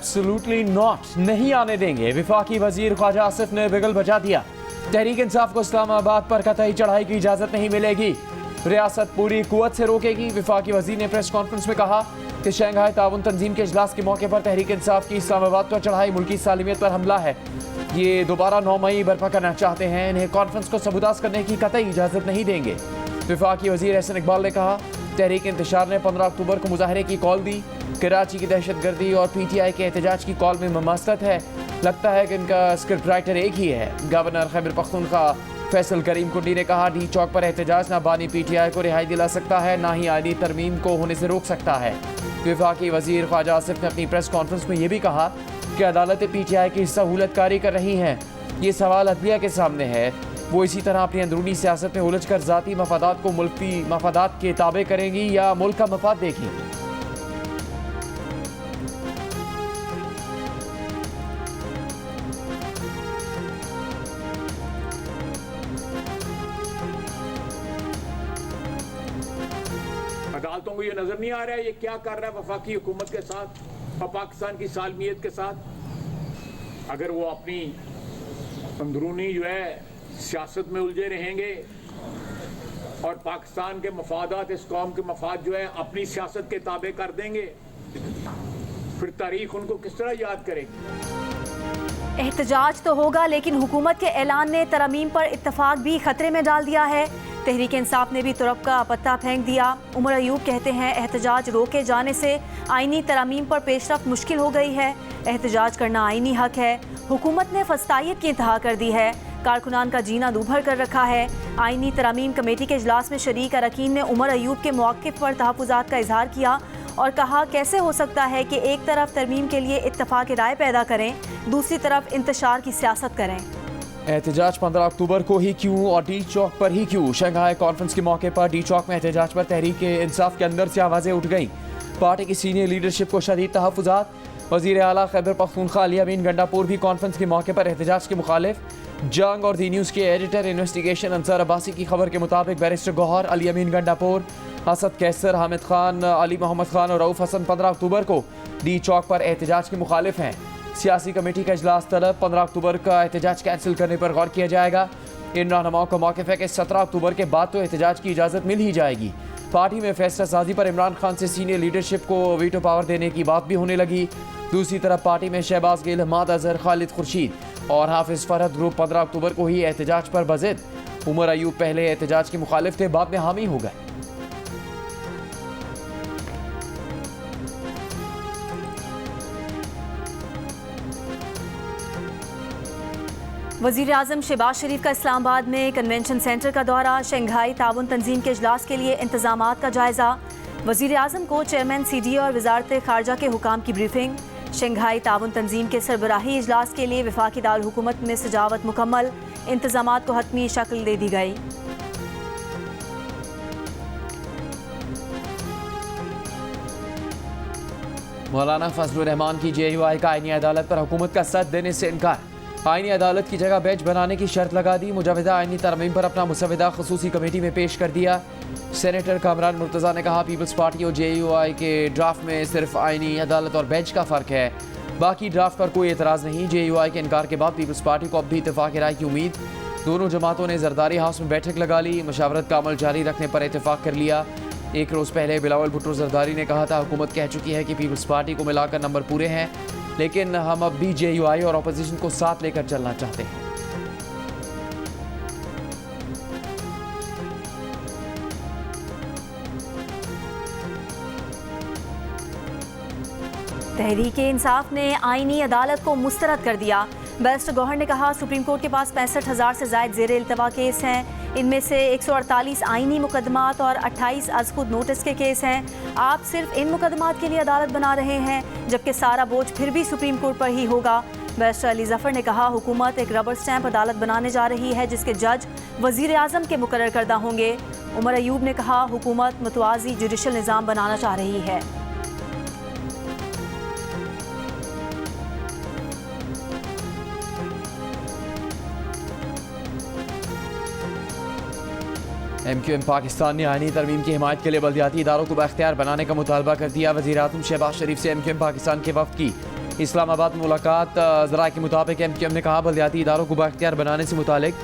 Absolutely not, नहीं आने देंगे। वफाकी वजीर ख्वाजा आसिफ ने बिगल बजा दिया। तहरीक इंसाफ को इस्लामाबाद पर कतई चढ़ाई की इजाजत नहीं मिलेगी, रियासत पूरी कुव्वत से रोकेगी। वफाकी वजीर ने प्रेस कॉन्फ्रेंस में कहा कि शंघाई ताउन तंजीम के इजलास के मौके पर तहरीक इंसाफ की इस्लामाबाद पर चढ़ाई मुल्की सालिमियत पर हमला है। ये दोबारा 9 मई बर्पा करना चाहते हैं, इन्हें कॉन्फ्रेंस को सबूताज करने की कतई इजाजत नहीं देंगे। वफाकी वजीर एहसन इकबाल ने कहा तहरीक इंतशार ने 15 अक्टूबर को मुजाहरे की कॉल दी। कराची की दहशतगर्दी और PTI के एहतजाज की कॉल में ममासलत है। लगता है कि इनका स्क्रिप्ट राइटर एक ही है। गवर्नर खैबर पख्तूनख्वा फैसल करीम कुंडी ने कहा डी चौक पर एहतजाज ना बानी PTI को रिहाई दिला सकता है, ना ही आईनी तरमीम को होने से रोक सकता है। वफाकी वजीर ख्वाजा आसिफ ने अपनी प्रेस कॉन्फ्रेंस में यह भी कहा कि अदालतें PTI की सहूलतकारी कर रही हैं। ये सवाल अदलिया के सामने है, वो इसी तरह अपनी अंदरूनी सियासत में उलझ कर ज़ाती मफादात को मुल्की मफादात के ताबे करेंगी या मुल्क का मफाद देखेंगी। अदालतों को ये नजर नहीं आ रहा है ये क्या कर रहा है वफाकी हुकूमत के साथ और पाकिस्तान की सालमियत के साथ। अगर वो अपनी अंदरूनी जो है सियासत में उलझे रहेंगे और पाकिस्तान के मफादात, इस कौम के मफाद जो है अपनी सियासत के ताबे कर देंगे, फिर तारीख उनको किस तरह याद करेगी। एहतजाज तो होगा, लेकिन हुकूमत के ऐलान ने तरमीम पर इत्तफाक भी खतरे में डाल दिया है। तहरीक इंसाफ ने भी तुरप का पत्ता फेंक दिया। उमर अयूब कहते हैं एहतजाज रोके जाने से आईनी तरमीम पर पेशरफ्त मुश्किल हो गई है। एहतजाज करना आईनी हक है। हुकूमत ने फस्तायत की इंतहा कर दी है। कारकुनान का जीना दूभर कर रखा है। आईनी तरमीम कमेटी के इजलास में शरीक अरकान ने उमर अयूब के मौक़िफ़ पर तहफ़्फ़ुज़ात का इजहार किया और कहा कैसे हो सकता है कि एक तरफ तरमीम के लिए इत्तफ़ाक़ राय पैदा करें, दूसरी तरफ इंतशार की सियासत करें। एहतजाज 15 अक्टूबर को ही क्यों और डी चौक पर ही क्यों? शंघाई कॉन्फ्रेंस के मौके पर डी चौक में एहतजाज पर तहरीक इंसाफ के अंदर से आवाज़ें उठ गईं। पार्टी की सीनियर लीडरशिप को शदीद तहफ़्फ़ुज़ात। वज़ीर आला खैबर पख्तूनख्वा अली अमीन गंडापुर भी कॉन्फ्रेंस के मौके पर एहतजाज के मुखालिफ। जंग और दी न्यूज़ के एडिटर इन्वेस्टिगेशन अंसार अब्बासी की खबर के मुताबिक बैरिस्टर गौहर, अली अमीन गंडापुर, असद कैसर, हामिद खान, अली मोहम्मद खान और रऊफ़ हसन 15 अक्टूबर को डी चौक पर एहतजाज के मुखालिफ हैं। सियासी कमेटी का इजलास तलब 15 अक्टूबर का एहतजाज कैंसिल करने पर गौर किया जाएगा। इन रहनुमाओं का मौक़िफ़ है कि 17 अक्टूबर के बाद तो एहतजाज की इजाज़त मिल ही जाएगी। पार्टी में फैसला साजी पर इमरान खान से सीनियर लीडरशिप को वीटो पावर देने की बात भी होने लगी। दूसरी तरफ पार्टी में शहबाज गिल, हमाद अजहर, खालिद खुर्शीद और हाफिज फरहद ग्रुप 15 अक्टूबर को ही एहतजाज पर बज़िद। उमर अयूब पहले एहतजाज के मुखालिफ थे, बाद में हामी हो गए। वज़ीर आज़म शहबाज शरीफ का इस्लामाबाद में कन्वेंशन सेंटर का दौरा। शंघाई ताउन तंजीम के इजलास के लिए इंतजामात का जायज़ा। वज़ीर आज़म को चेयरमैन CDA और वज़ारत ख़ारजा के हुकाम की ब्रीफिंग। शंघाई ताउन तंजीम के सरबराही इजलास के लिए वफाकी दारुल हुकूमत में सजावट मुकम्मल। इंतजामात को हतमी शक्ल दे दी गई। मौलाना फजलुर रहमान की JUI का आईनी अदालत पर हुकूमत का साथ देने से इनकार। आईनी अदालत की जगह बेंच बनाने की शर्त लगा दी। मुजवदा आईनी तरमीम पर अपना मुसवदा खसूसी कमेटी में पेश कर दिया। सेनेटर कामरान मुर्तज़ा ने कहा पीपल्स पार्टी और JUI के ड्राफ्ट में सिर्फ आईनी अदालत और बेंच का फ़र्क है, बाकी ड्राफ्ट पर कोई एतराज़ नहीं। JUI के इनकार के बाद पीपल्स पार्टी को अब भी इत्तेफाक राय की उम्मीद। दोनों जमातों ने जरदारी हाउस में बैठक लगा ली। मशावरत का अमल जारी रखने पर इत्तेफाक कर लिया। एक रोज़ पहले बिलावल भुट्टो जरदारी ने कहा था हुकूमत कह चुकी है कि पीपल्स पार्टी को मिलाकर नंबर पूरे हैं, लेकिन हम अब भी JUI और अपोजिशन को साथ लेकर चलना चाहते हैं। तहरीक इंसाफ ने आईनी अदालत को मुस्तरद कर दिया। बैरिस्टर गौहर ने कहा सुप्रीम कोर्ट के पास 65,000 से ज़ायद ज़ेर इल्तवा केस हैं। इनमें से 148 आईनी मुकदमात और 28 अज़ खुद नोटिस के केस हैं। आप सिर्फ इन मुकदमात के लिए अदालत बना रहे हैं, जबकि सारा बोझ फिर भी सुप्रीम कोर्ट पर ही होगा। बैरिस्टर अली ज़फ़र ने कहा हुकूमत एक रबर स्टैंप अदालत बनाने जा रही है, जिसके जज वज़ीर आज़म के मुकर्रर करदा होंगे। उमर अयूब ने कहा हुकूमत मुतवाज़ी जुडिशल निज़ाम बनाना चाह रही है। MQM पाकिस्तान ने आईनी तरमीम की हिमायत के लिए बल्दियाती इदारों को बाख्तियार बनाने का मुतालबा कर दिया। वज़ीर आज़म शहबाज शरीफ से MQM पाकिस्तान के वफ़द की इस्लामाबाद में मुलाकात ज़राए के मुताबिक MQM ने कहा बल्दियाती इदारों को बाख्तियार बनाने से मुतालिक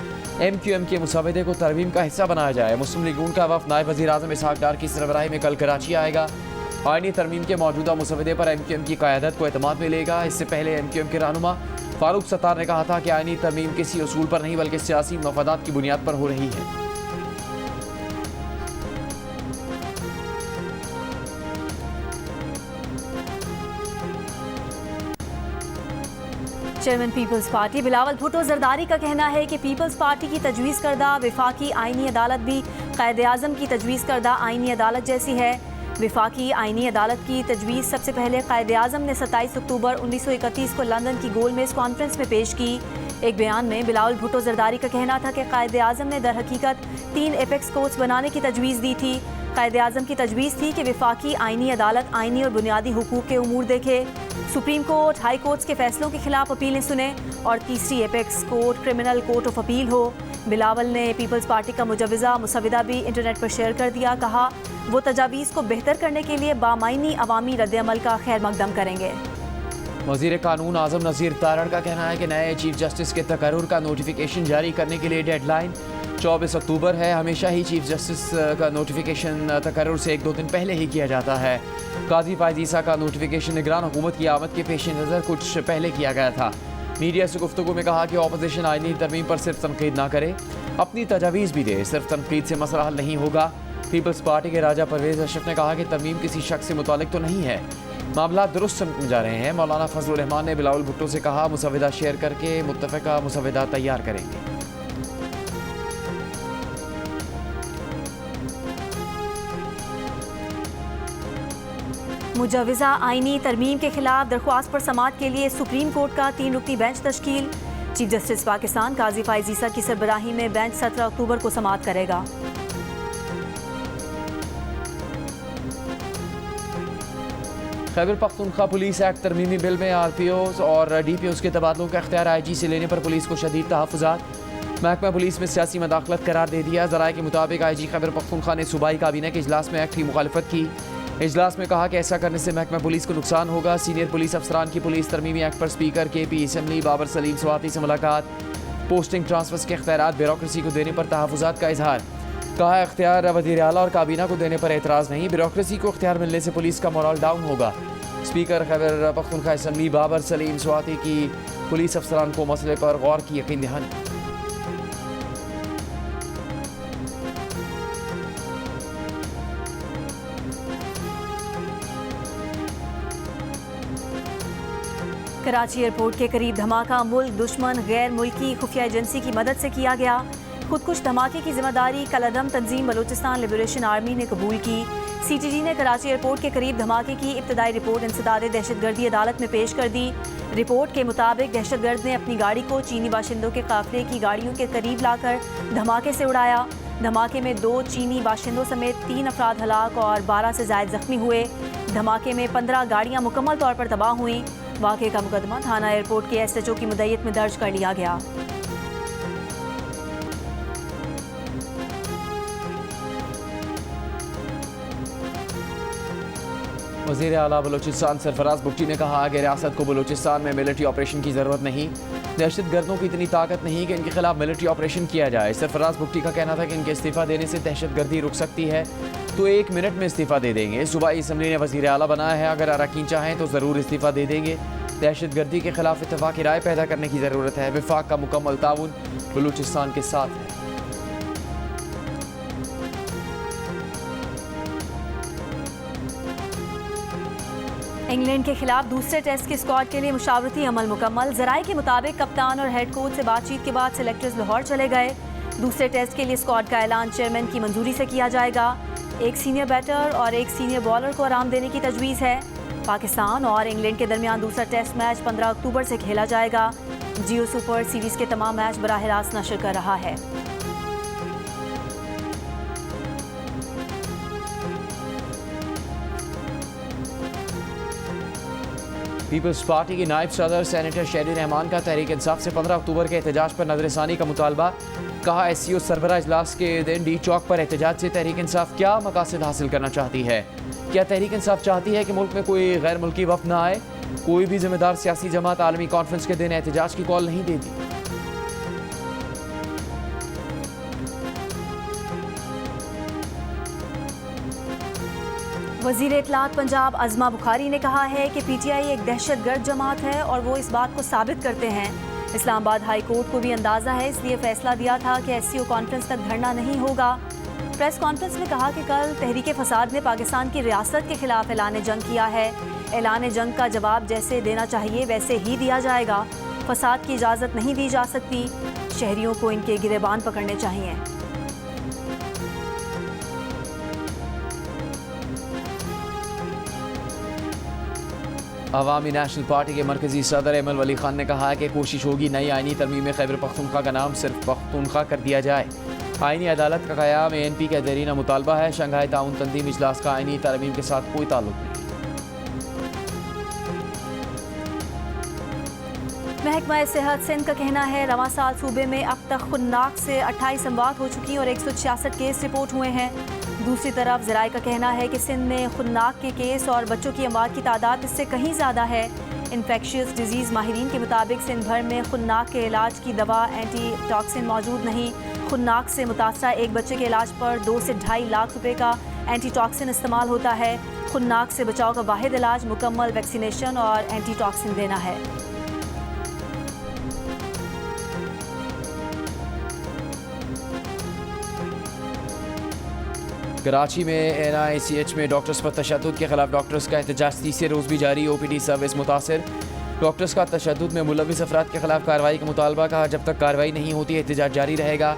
MQM के मुसवदे को तरमीम का हिस्सा बनाया जाए। मुस्लिम लीग नून का वफ़द नायब वज़ीर आज़म इसहाक़ डार की सरबराही में कल कराची आएगा। आईनी तरमीम के मौजूदा मुसवदे पर MQM की क़यादत को एतमाद मिलेगा। इससे पहले MQM के रहनुमा फारूक सत्तार ने कहा था कि आईनी तरमीम किसी उसूल पर नहीं बल्कि सियासी मफादात की बुनियाद पर हो रही है। चेयरमैन पीपल्स पार्टी बिलावल भुट्टो जरदारी का कहना है कि पीपल्स पार्टी की तजवीज़ करदा विफाकी आईनी अदालत भी क़ायद आज़म की तजवीज़ करदा आईनी अदालत जैसी है। विफाकी आईनी अदालत की तजवीज़ सबसे पहले क़ायद आज़म ने 27 अक्टूबर 1931 को लंदन की गोलमेज़ कॉन्फ्रेंस में पेश की। एक बयान में बिलावल भुट्टो जरदारी का कहना था कि क़ायद आज़म ने दर हकीकत 3 एपेक्स कोर्ट्स बनाने की तजवीज़ दी थी। क़ायद आज़म की तजवीज़ थी कि विफाकी आईनी अदालत आईनी और बुनियादी हुकूक के उमूर देखे, सुप्रीम कोर्ट हाई कोर्ट्स के फैसलों के खिलाफ अपीलें सुने और तीसरी apex court criminal court of appeal हो। बिलावल ने पीपल्स पार्टी का मुजवज़ा मुसविदा भी इंटरनेट पर शेयर कर दिया। कहा वो तजावीज़ को बेहतर करने के लिए बामायनी अवामी रद्द-ए-अमल का खैर मकदम करेंगे। वज़ीर कानून आज़म नज़ीर तारड़ का कहना है कि नए चीफ जस्टिस के तकर्रुर का नोटिफिकेशन जारी करने के लिए डेडलाइन 24 अक्टूबर है। हमेशा ही चीफ जस्टिस का नोटिफिकेशन तकर्रुर से 1-2 दिन पहले ही किया जाता है। काजी फायज़ ईसा का नोटिफिकेशन निगरान हुकूमत की आमद के पेश नज़र कुछ पहले किया गया था। मीडिया से गुफ्तगू में कहा कि अपोजिशन आईनी तरमीम पर सिर्फ तनकीद ना करे, अपनी तजावीज़ भी दे। सिर्फ तनकीद से मसला हल नहीं होगा। पीपल्स पार्टी के राजा परवेज़ अशरफ ने कहा कि तरमीम किसी शख्स से मुतालिक तो नहीं है, मामला दुरुस्त समझ में जा रहे हैं। मौलाना फजलुर रहमान ने बिलावल भुट्टो से कहा मुसविदा शेयर करके मुत्तफ़िका मुसविदा तैयार करेंगे। मुजवज़ा आईनी तरमीम के खिलाफ दरख्वास्त पर समाअत के लिए सुप्रीम कोर्ट का 3 रुकनी बेंच तश्कील। चीफ जस्टिस पाकिस्तान काजी फायज़ ईसा की सरबराही में बेंच 17 अक्टूबर को समाअत करेगा। खैबर पख्तूनख्वा पुलिस एक्ट तरमीमी बिल में RPOs और DPOs के तबादलों का इख्तियार IG से लेने पर पुलिस को शदीद तहफ़्फ़ुज़ात। महकमा पुलिस में सियासी मदाखलत करार दे दिया। ज़राए के मुताबिक IG खैबर पख्तूनख्वा ने सूबाई काबीना के इजलास में एक्ट की मुखालफत की। इजलास में कहा कि ऐसा करने से महकमा पुलिस को नुकसान होगा। सीनियर पुलिस अफसरान की पुलिस तरमीमी एक्ट पर speaker KP assembly Babar Saleem Swati से मुलाकात। पोस्टिंग ट्रांसफर्स के इख्तियारात ब्यूरोक्रेसी को देने पर तहफ़्फ़ुज़ात का इजहार। कहा इख्तियार वज़ीर आला और काबीना को देने पर एतराज़ नहीं, ब्यूरोक्रेसी को इख्तियार मिलने से पुलिस का मोरल डाउन होगा। स्पीकर खैबर पख्तूनख्वा असम्बली बाबर सलीम स्वाति की पुलिस अफसरान को मसले पर गौर की यकीन दहानी। कराची एयरपोर्ट के करीब धमाका मुल्क दुश्मन गैर मुल्की खुफिया एजेंसी की मदद से किया गया। खुदकुश धमाके की जिम्मेदारी कलअदम तंजीम बलूचिस्तान लिबरेशन आर्मी ने कबूल की। CTG ने कराची एयरपोर्ट के करीब धमाके की इब्तदाई रिपोर्ट इंसदादे दहशतगर्दी अदालत में पेश कर दी। रिपोर्ट के मुताबिक दहशतगर्द ने अपनी गाड़ी को चीनी बाशिंदों के काफिले की गाड़ियों के करीब लाकर धमाके से उड़ाया। धमाके में 2 चीनी बाशिंदों समेत 3 अफराद हलाक और 12 से ज़ायद जख्मी हुए। धमाके में 15 गाड़ियाँ मुकम्मल तौर पर तबाह हुई। वाक़े का मुकदमा थाना एयरपोर्ट के SHO की मुद्दत में दर्ज कर लिया गया। वज़ीर आला बलूचिस्तान सरफराज बुगटी ने कहा कि रियासत को बलूचिस्तान में मिलिट्री ऑपरेशन की ज़रूरत नहीं, दहशत गर्दों की इतनी ताकत नहीं कि इनके खिलाफ मिलिट्री ऑपरेशन किया जाए। सरफराज बुगटी का कहना था कि इनके इस्तीफ़ा देने से दहशत गर्दी रुक सकती है तो 1 मिनट में इस्तीफ़ा दे देंगे। सूबाई असम्बली ने वज़ीर आला बनाया है, अगर अरकान चाहें तो ज़रूर इस्तीफ़ा दे देंगे। दहशत गर्दी के खिलाफ इत्तफाक़ी राय पैदा करने की ज़रूरत है। वफाक का मुकम्मल ताउन बलूचिस्तान के साथ है। इंग्लैंड के खिलाफ दूसरे टेस्ट के स्क्वाड के लिए मुशावरती अमल मुकम्मल। ज़राए के मुताबिक कप्तान और हेड कोच से बातचीत के बाद सेलेक्टर्स लाहौर चले गए। दूसरे टेस्ट के लिए स्क्वाड का ऐलान चेयरमैन की मंजूरी से किया जाएगा। एक सीनियर बैटर और एक सीनियर बॉलर को आराम देने की तजवीज़ है। पाकिस्तान और इंग्लैंड के दरमियान दूसरा टेस्ट मैच 15 अक्टूबर से खेला जाएगा। जियो सुपर सीरीज़ के तमाम मैच बराह रास्त नशर कर रहा है। पीपल्स पार्टी के नायब सदर सेनेटर शहरी रहमान का तहरीक इंसाफ से 15 अक्टूबर के एहतजाज पर नजरसानी का मुतालबा। कहा SCO सरबराह इजलास के दिन D चौक पर एहतजाज से तहरीक इंसाफ क्या मकासद हासिल करना चाहती है? क्या तहरीक इंसाफ चाहती है कि मुल्क में कोई गैर मुल्की वफ़द न आए? कोई भी जिम्मेदार सियासी जमात आलमी कॉन्फ्रेंस के दिन एहतजाज की कॉल नहीं देती। वजीर इत्तलात पंजाब अज़मा बुखारी ने कहा है कि पीटीआई एक दहशतगर्द जमात है और वो इस बात को साबित करते हैं। इस्लामाबाद हाई कोर्ट को भी अंदाज़ा है, इसलिए फैसला दिया था कि एससीओ कॉन्फ्रेंस तक धरना नहीं होगा। प्रेस कॉन्फ्रेंस में कहा कि कल तहरीक फसाद ने पाकिस्तान की रियासत के खिलाफ ऐलान जंग किया है। ऐलान जंग का जवाब जैसे देना चाहिए वैसे ही दिया जाएगा। फसाद की इजाज़त नहीं दी जा सकती। शहरियों को इनके गिरेबान पकड़ने चाहिए। अवामी नेशनल पार्टी के मरकजी सदर एमल वली खान ने कहा है कि कोशिश होगी नई आईनी तरमीम में खैबर पख्तूनख्वा का नाम सिर्फ पख्तूनख्वा कर दिया जाए। आईनी अदालत का क़याम ANP का देरीना मुतालबा है। शंघाई ताउन तंजीम इजलास का आईनी तरमीम के साथ कोई ताल्लुक नहीं। महकमा सेहत सिंध का कहना है रवां साल सूबे में अब तक खुन्नाक से 28 अमवात हो चुकी और 166 केस रिपोर्ट हुए हैं। दूसरी तरफ ज़राए का कहना है कि सिंध में खुन्नाक के केस और बच्चों की अमवात की तादाद इससे कहीं ज़्यादा है। इन्फेक्शियस डिजीज़ माहिरीन के मुताबिक सिंध भर में खुन्नाक के इलाज की दवा एंटी टॉक्सिन मौजूद नहीं। खुन्नाक से मुतासरा एक बच्चे के इलाज पर 2 से 2.5 लाख रुपए का एंटी टॉक्सिन इस्तेमाल होता है। खुन्नाक से बचाव का वाहिद इलाज मुकम्मल वैक्सीनेशन और एंटी टॉक्सिन देना है। कराची में NICH में डॉक्टर्स पर तशद्दुद के खिलाफ डॉक्टर्स का एहतजाज तीसरे रोज़ भी जारी। OPD सर्विस मुतासर। डॉक्टर्स का तशद्दुद में मुलविस अफराद के खिलाफ कार्रवाई का मुतालबा। कहा जब तक कार्रवाई नहीं होती एहतजाज जारी रहेगा।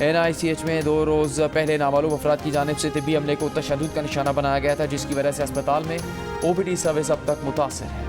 NICH में 2 रोज़ पहले नामालूम अफराद की जानिब से तिब्बी अमले को तशद्दुद का निशाना बनाया गया था, जिसकी वजह से अस्पताल में OPD सर्विस अब तक मुतासर है।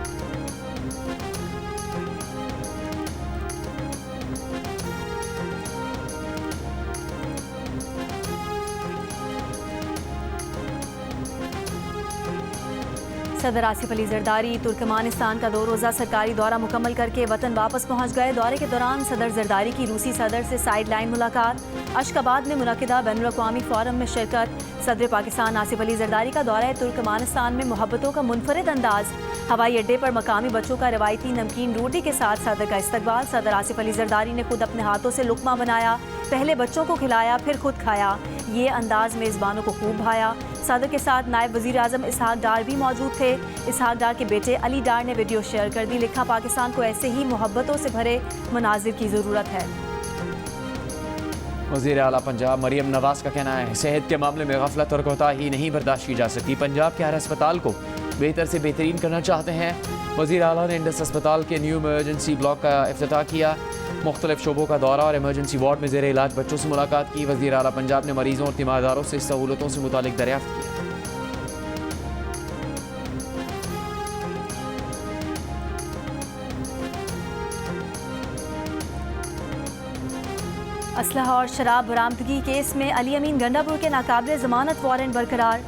सदर आसिफ अली जरदारी तुर्कमानिस्तान का 2 रोज़ा सरकारी दौरा मुकम्मल करके वतन वापस पहुँच गए। दौरे के दौरान सदर जरदारी की रूसी सदर से साइड लाइन मुलाकात। अशकाबाद में मुनक़िदा बैनुल-अक़वामी फ़ोरम में शिरकत। सदर पाकिस्तान आसिफ अली जरदारी का दौरा तुर्कमानिस्तान में मोहब्बतों का मुनफरिद अंदाज। हवाई अड्डे पर मकामी बच्चों का रवायती नमकीन रोटी के साथ सदर का इस्तकबाल। सदर आसिफ अली जरदारी ने खुद अपने हाथों से लुक़मा बनाया, पहले बच्चों को खिलाया फिर खुद खाया। ये अंदाज मेज़बानों को खूब भाया। सदर के साथ नायब वज़ीर आज़म इसहाक डार भी मौजूद थे। इसहाक डार के बेटे अली डार ने वीडियो शेयर कर दी। लिखा पाकिस्तान को ऐसे ही मोहब्बतों से भरे मनाजिर की ज़रूरत है। वज़ीर आला पंजाब मरियम नवाज़ का कहना है सेहत के मामले में गफलत और कोताही नहीं बर्दाश्त की जा सकती। पंजाब के हर अस्पताल को बेहतर से बेहतरीन करना चाहते हैं। वज़ीर आला ने इंडस अस्पताल के न्यू इमरजेंसी ब्लॉक का इफ्तिताह किया। मुख्तलिफ शोबों का दौरा और इमरजेंसी वार्ड में ज़ेर इलाज बच्चों से मुलाकात की। वज़ीर आला पंजाब ने मरीजों और तीमारदारों से सहूलतों से मुतालिक दरियाफ्त किया। असलहा और शराब बरामदगी केस में अली अमीन गंडापुर के नाकाबिले ज़मानत वारंट बरकरार।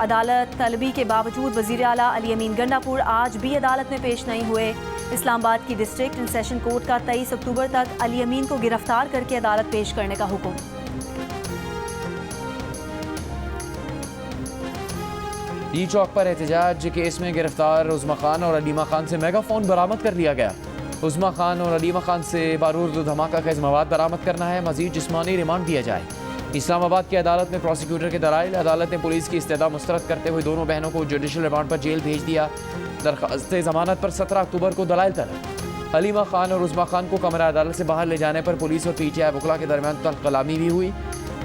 अदालत तलबी के बावजूद वज़ीर आला अली अमीन गंडापुर आज भी अदालत में पेश नहीं हुए। इस्लामाबाद की डिस्ट्रिक्ट एंड सेशन कोर्ट का 23 अक्टूबर तक अली अमीन को गिरफ्तार करके अदालत पेश करने का हुक्म। डी चौक पर एहतजाज केस में गिरफ्तार उज़मा खान और अलीमा खान से मेगाफोन बरामद कर लिया गया। उज़मा खान और अलीमा खान से बारूद धमाका खेज मवाद बरामद करना है। मजीद जिस्मानी रिमांड दिया जाए। इस्लामाबाद की अदालत में प्रोसिक्यूटर के दलाइल। अदालत ने पुलिस की इस्तदा मुस्तरद करते हुए दोनों बहनों को जुडिशल रिमांड पर जेल भेज दिया। दरख्वास्त ज़मानत पर 17 अक्टूबर को दलाइल तलब। अलीमा खान और उज़मा खान को कमरा अदालत से बाहर ले जाने पर पुलिस और PTI वकला के दरमियान तलकलामी भी हुई।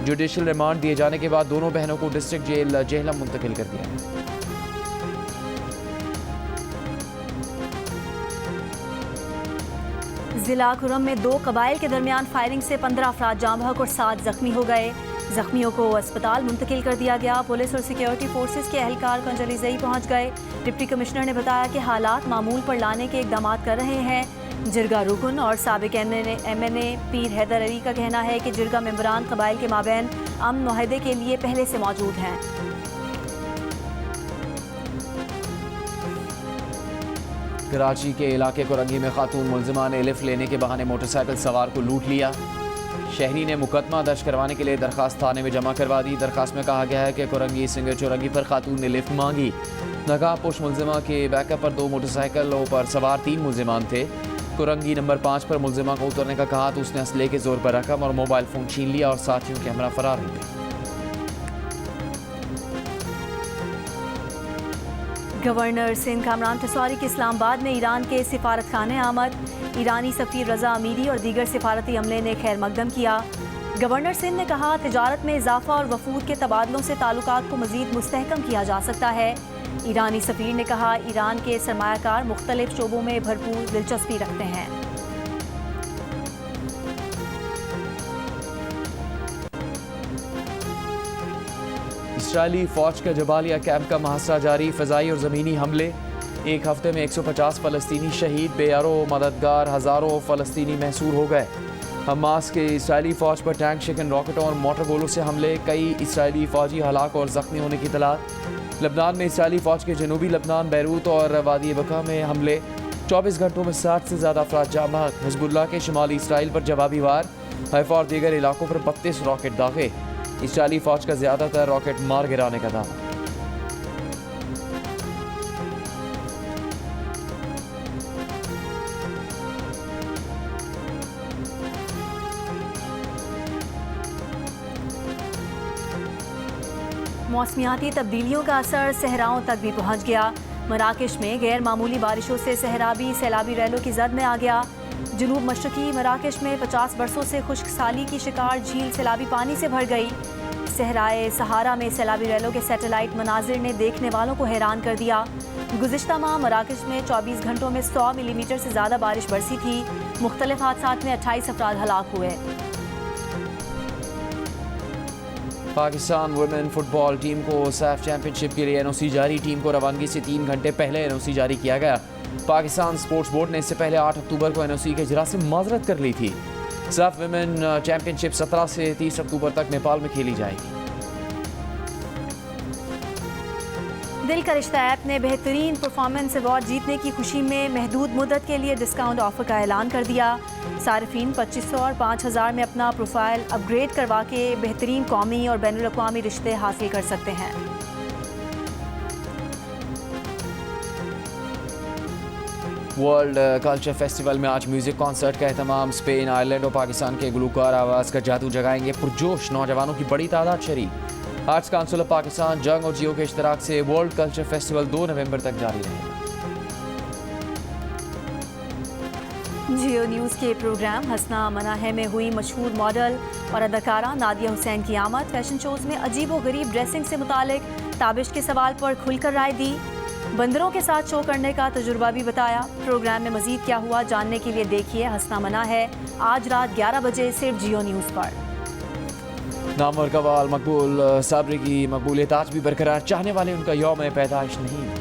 जुडिशल रिमांड दिए जाने के बाद दोनों बहनों को डिस्ट्रिक्ट जेल जेहलम मुंतकिल कर दिया। जिला खुरम में 2 कबाइल के दरमियान फायरिंग से 15 अफराद जाँ बहक और 7 जख्मी हो गए। जख्मियों को अस्पताल मुंतकिल कर दिया गया। पुलिस और सिक्योरिटी फोर्सेस के एहलकार कंजलीजई पहुंच गए। डिप्टी कमिश्नर ने बताया कि हालात मामूल पर लाने के इकदाम कर रहे हैं। जिरगा रुकन और साबिक MNA पीर हैदर अली का कहना है कि जिरगा मेंबरान कबाइल के माबैन अमन मुआहदे के लिए पहले से मौजूद हैं। कराची के इलाके कोरंगी में खातून मुलजिमा ने लिफ्ट लेने के बहाने मोटरसाइकिल सवार को लूट लिया। शहरी ने मुकदमा दर्ज करवाने के लिए दरखास्त थाने में जमा करवा दी। दरखास्त में कहा गया है कि कोरंगी सिंगर चौरंगी पर खातून ने लिफ्ट मांगी। नकाबपोश मुलजिमा के बैकअप पर 2 मोटरसाइकिलों पर सवार 3 मुलजिमान थे। कुरंगी नंबर 5 पर मुलजिमा को उतरने का कहा तो उसने असले के जोर पर रकम और मोबाइल फ़ोन छीन लिया और साथियों के हमरा फरार हो गए। गवर्नर सिंध कामरान तसवारी के इस्लामाबाद में ईरान के सिफारत खाने आमद। ईरानी सफ़ीर रजा अमीरी और दीगर सिफारती अमले ने खैर मकदम किया। गवर्नर सिंध ने कहा तिजारत में इजाफा और वफूद के तबादलों से ताल्लुकात को मज़ीद मुस्तहकम किया जा सकता है। ईरानी सफ़ीर ने कहा ईरान के सरमायाकार मुख्तलिफ शोबों में भरपूर दिलचस्पी रखते हैं। इसराइली फ़ौज का जबालिया कैंप का मुहासरा जारी। फ़ज़ाई और ज़मीनी हमले। एक हफ्ते में 150 फ़लस्तीनी शहीद, बेयारो मददगार हज़ारों फ़लस्तीनी महसूर हो गए। हमास के इसराइली फ़ौज पर टैंक शिकन रॉकेटों और मोटर गोलों से हमले। कई इसराइली फ़ौजी हलाक और ज़ख्मी होने की इत्तला। लबनान में इसराइली फ़ौज के जनूबी लबनान, बैरूत और वादी बका में हमले। 24 घंटों में 60 से ज़्यादा अफराद जाँ बहक। हिज़्बुल्लाह के शुमाली इसराइल पर जवाबी वार। हैफा और दीगर इलाकों पर 32 रॉकेट दागे। इसराइली फ़ौज का ज़्यादातर रॉकेट मार गिराने का दावा। मौसमियाती तब्दीलियों का असर सहराओं तक भी पहुंच गया। मराकश में गैर मामूली बारिशों से सहराबी सैलाबी रैलों की जद में आ गया। जनूब मशरकी मराकश में 50 बरसों से खुश्क साली की शिकार झील सैलाबी पानी से भर गई। सहराए सहारा में सैलाबी रैलों के सैटेलाइट मनाजिर ने देखने वालों को हैरान कर दिया। गुज़िश्ता माह मराकश में 24 घंटों में 100 मिलीमीटर से ज़्यादा बारिश बरसी थी। मुख्तलिफ हादसात में 28 अफराद हलाक हुए। पाकिस्तान वुमेन फुटबॉल टीम को सैफ चैंपियनशिप के लिए एनओसी जारी। टीम को रवानगी से 3 घंटे पहले एनओसी जारी किया गया। पाकिस्तान स्पोर्ट्स बोर्ड ने इससे पहले 8 अक्टूबर को एनओसी के इजरा से माजरत कर ली थी। सैफ वुमेन चैंपियनशिप 17 से 30 अक्टूबर तक नेपाल में खेली जाएगी। दिल का रिश्ता ऐप ने बेहतरीन परफॉर्मेंस अवार्ड जीतने की खुशी में महदूद मुद्दत के लिए डिस्काउंट ऑफर का ऐलान कर दिया। सार्फिन 2500 और 5000 में अपना प्रोफाइल अपग्रेड करवा के बेहतरीन कौमी और बैनुल अक़वामी रिश्ते हासिल कर सकते हैं। वर्ल्ड कल्चर फेस्टिवल में आज म्यूजिक कॉन्सर्ट का एहतमाम। स्पेन, आयरलैंड और पाकिस्तान के गुलकार आवाज़ का जादू जगाएंगे पुरजोश नौजवानों की बड़ी तादाद शरीक। आर्ट्स काउंसिल ऑफ पाकिस्तान, जंग और जियो के इश्तराक से वर्ल्ड कल्चर फेस्टिवल 2 नवंबर तक जारी रहेगा। जियो न्यूज़ के प्रोग्राम हसना मना है में हुई मशहूर मॉडल और अदाकारा नादिया हुसैन की आमद। फैशन शोज़ में अजीब व गरीब ड्रेसिंग से मुतालिक ताबिश के सवाल पर खुलकर राय दी। बंदरों के साथ शो करने का तजुर्बा भी बताया। प्रोग्राम में मजीद क्या हुआ जानने के लिए देखिए हसना मना है आज रात 11 बजे सिर्फ जियो न्यूज़ पर। नामवर कवाल मकबूल साबरी की मकबूलियत आज भी बरकरार। चाहने वाले उनका यौम पैदाइश नहीं